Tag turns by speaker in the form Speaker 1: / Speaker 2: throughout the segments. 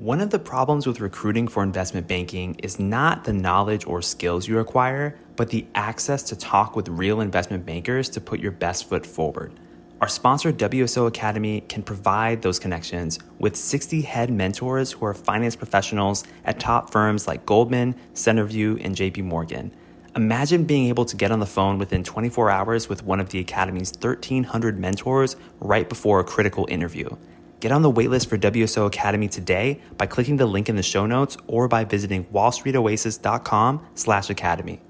Speaker 1: One of the problems with recruiting for investment banking is not the knowledge or skills you acquire, but the access to talk with real investment bankers to put your best foot forward. Our sponsor, WSO Academy, can provide those connections with 60 head mentors who are finance professionals at top firms like Goldman, Centerview, and JP Morgan. Imagine being able to get on the phone within 24 hours with one of the Academy's 1,300 mentors right before a critical interview. Get on the waitlist for WSO Academy today by clicking the link in the show notes or by visiting wallstreetoasis.com/academy.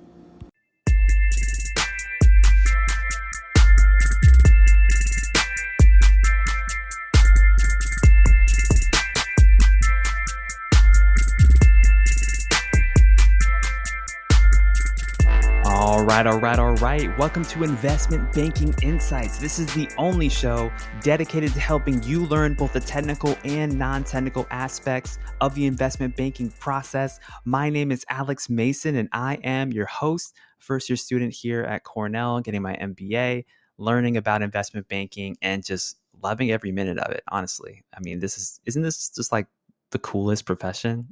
Speaker 1: All right. Welcome to Investment Banking Insights. This is the only show dedicated to helping you learn both the technical and non-technical aspects of the investment banking process. My name is Alex Mason, and I am your host, first-year student here at Cornell, getting my MBA, learning about investment banking, and just loving every minute of it, honestly. I mean, isn't this just like the coolest profession?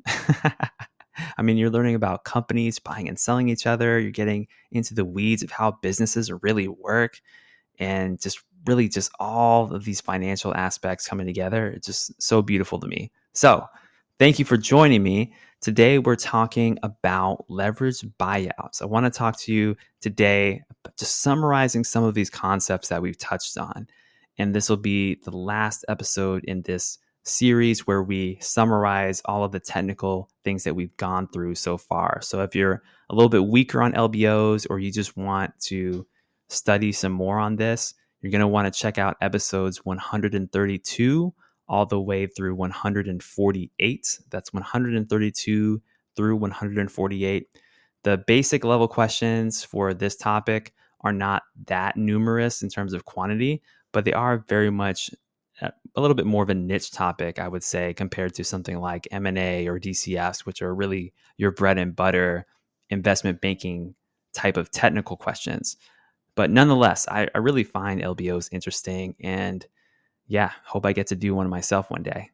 Speaker 1: I mean, you're learning about companies buying and selling each other. You're getting into the weeds of how businesses really work, and just all of these financial aspects coming together. It's just so beautiful to me. So thank you for joining me. Today, we're talking about leveraged buyouts. I want to talk to you today, just summarizing some of these concepts that we've touched on. And this will be the last episode in this series where we summarize all of the technical things that we've gone through so far. So if you're a little bit weaker on LBOs, or you just want to study some more on this, you're going to want to check out episodes 132 all the way through 148. That's 132 through 148. The basic level questions for this topic are not that numerous in terms of quantity, but they are very much a little bit more of a niche topic, I would say, compared to something like M&A or DCFs, which are really your bread and butter investment banking type of technical questions. But nonetheless, I really find LBOs interesting, and yeah, hope I get to do one myself one day.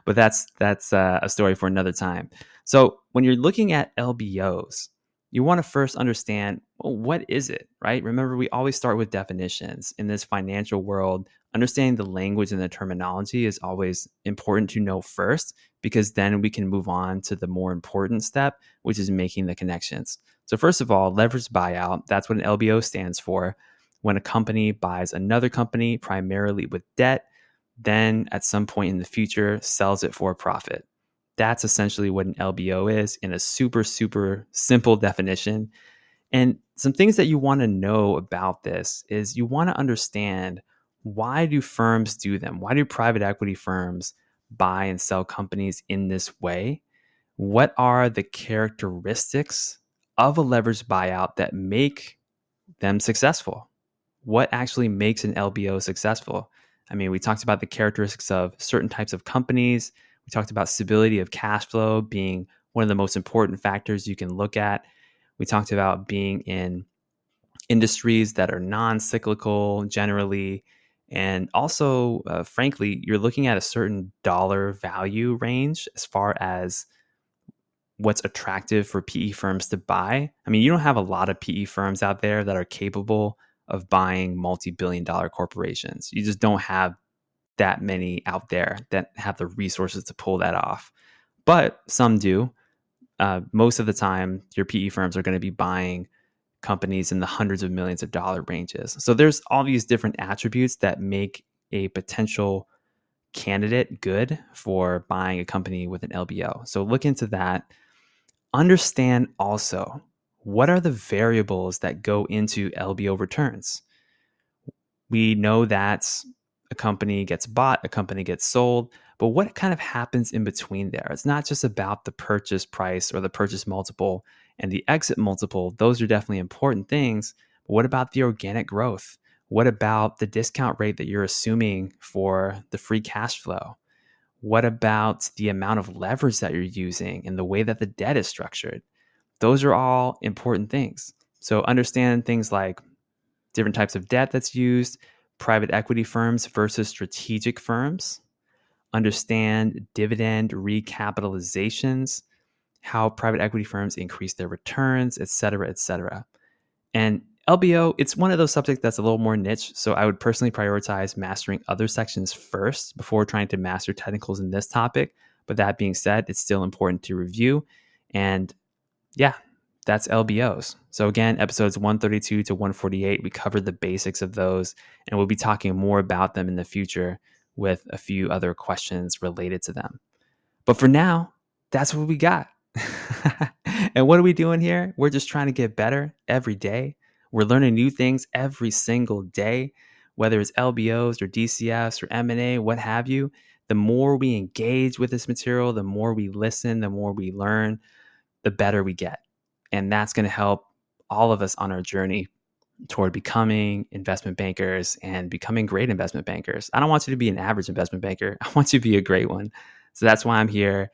Speaker 1: But that's a story for another time. So when you're looking at LBOs, you want to first understand, well, what is it, right? Remember, we always start with definitions. In this financial world, understanding the language and the terminology is always important to know first, because then we can move on to the more important step, which is making the connections. So first of all, leveraged buyout, that's what an LBO stands for. When a company buys another company primarily with debt, then at some point in the future sells it for a profit. That's essentially what an LBO is in a super, super simple definition. And some things that you want to know about this is you want to understand, why do firms do them? Why do private equity firms buy and sell companies in this way? What are the characteristics of a leveraged buyout that make them successful? What actually makes an LBO successful? I mean, we talked about the characteristics of certain types of companies. We talked about stability of cash flow being one of the most important factors you can look at. We talked about being in industries that are non-cyclical generally. And also, frankly, you're looking at a certain dollar value range as far as what's attractive for PE firms to buy. I mean, you don't have a lot of PE firms out there that are capable of buying multi-billion-dollar corporations. You just don't have that many out there that have the resources to pull that off. But some do. Most of the time, your PE firms are going to be buying companies in the hundreds of millions of dollar ranges. So there's all these different attributes that make a potential candidate good for buying a company with an LBO. So look into that. Understand also, what are the variables that go into LBO returns? We know that a company gets bought, a company gets sold, but what kind of happens in between there? It's not just about the purchase price or the purchase multiple and the exit multiple. Those are definitely important things. But what about the organic growth? What about the discount rate that you're assuming for the free cash flow? What about the amount of leverage that you're using and the way that the debt is structured? Those are all important things. So understand things like different types of debt that's used, private equity firms versus strategic firms. understand dividend recapitalizations, how private equity firms increase their returns, et cetera, et cetera. And LBO, it's one of those subjects that's a little more niche. So I would personally prioritize mastering other sections first before trying to master technicals in this topic. But that being said, it's still important to review. And yeah, that's LBOs. So again, episodes 132 to 148, we covered the basics of those, and we'll be talking more about them in the future with a few other questions related to them. But for now, that's what we got. And what are we doing here? We're just trying to get better every day. We're learning new things every single day, whether it's LBOs or DCFs or M&A, what have you. The more we engage with this material, the more we listen, the more we learn, the better we get. And that's going to help all of us on our journey toward becoming investment bankers and becoming great investment bankers. I don't want you to be an average investment banker. I want you to be a great one. So that's why I'm here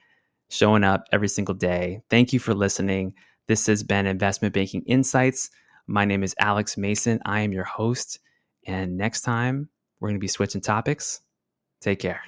Speaker 1: showing up every single day. Thank you for listening. This has been Investment Banking Insights. My name is Alex Mason. I am your host. And next time, we're going to be switching topics. Take care.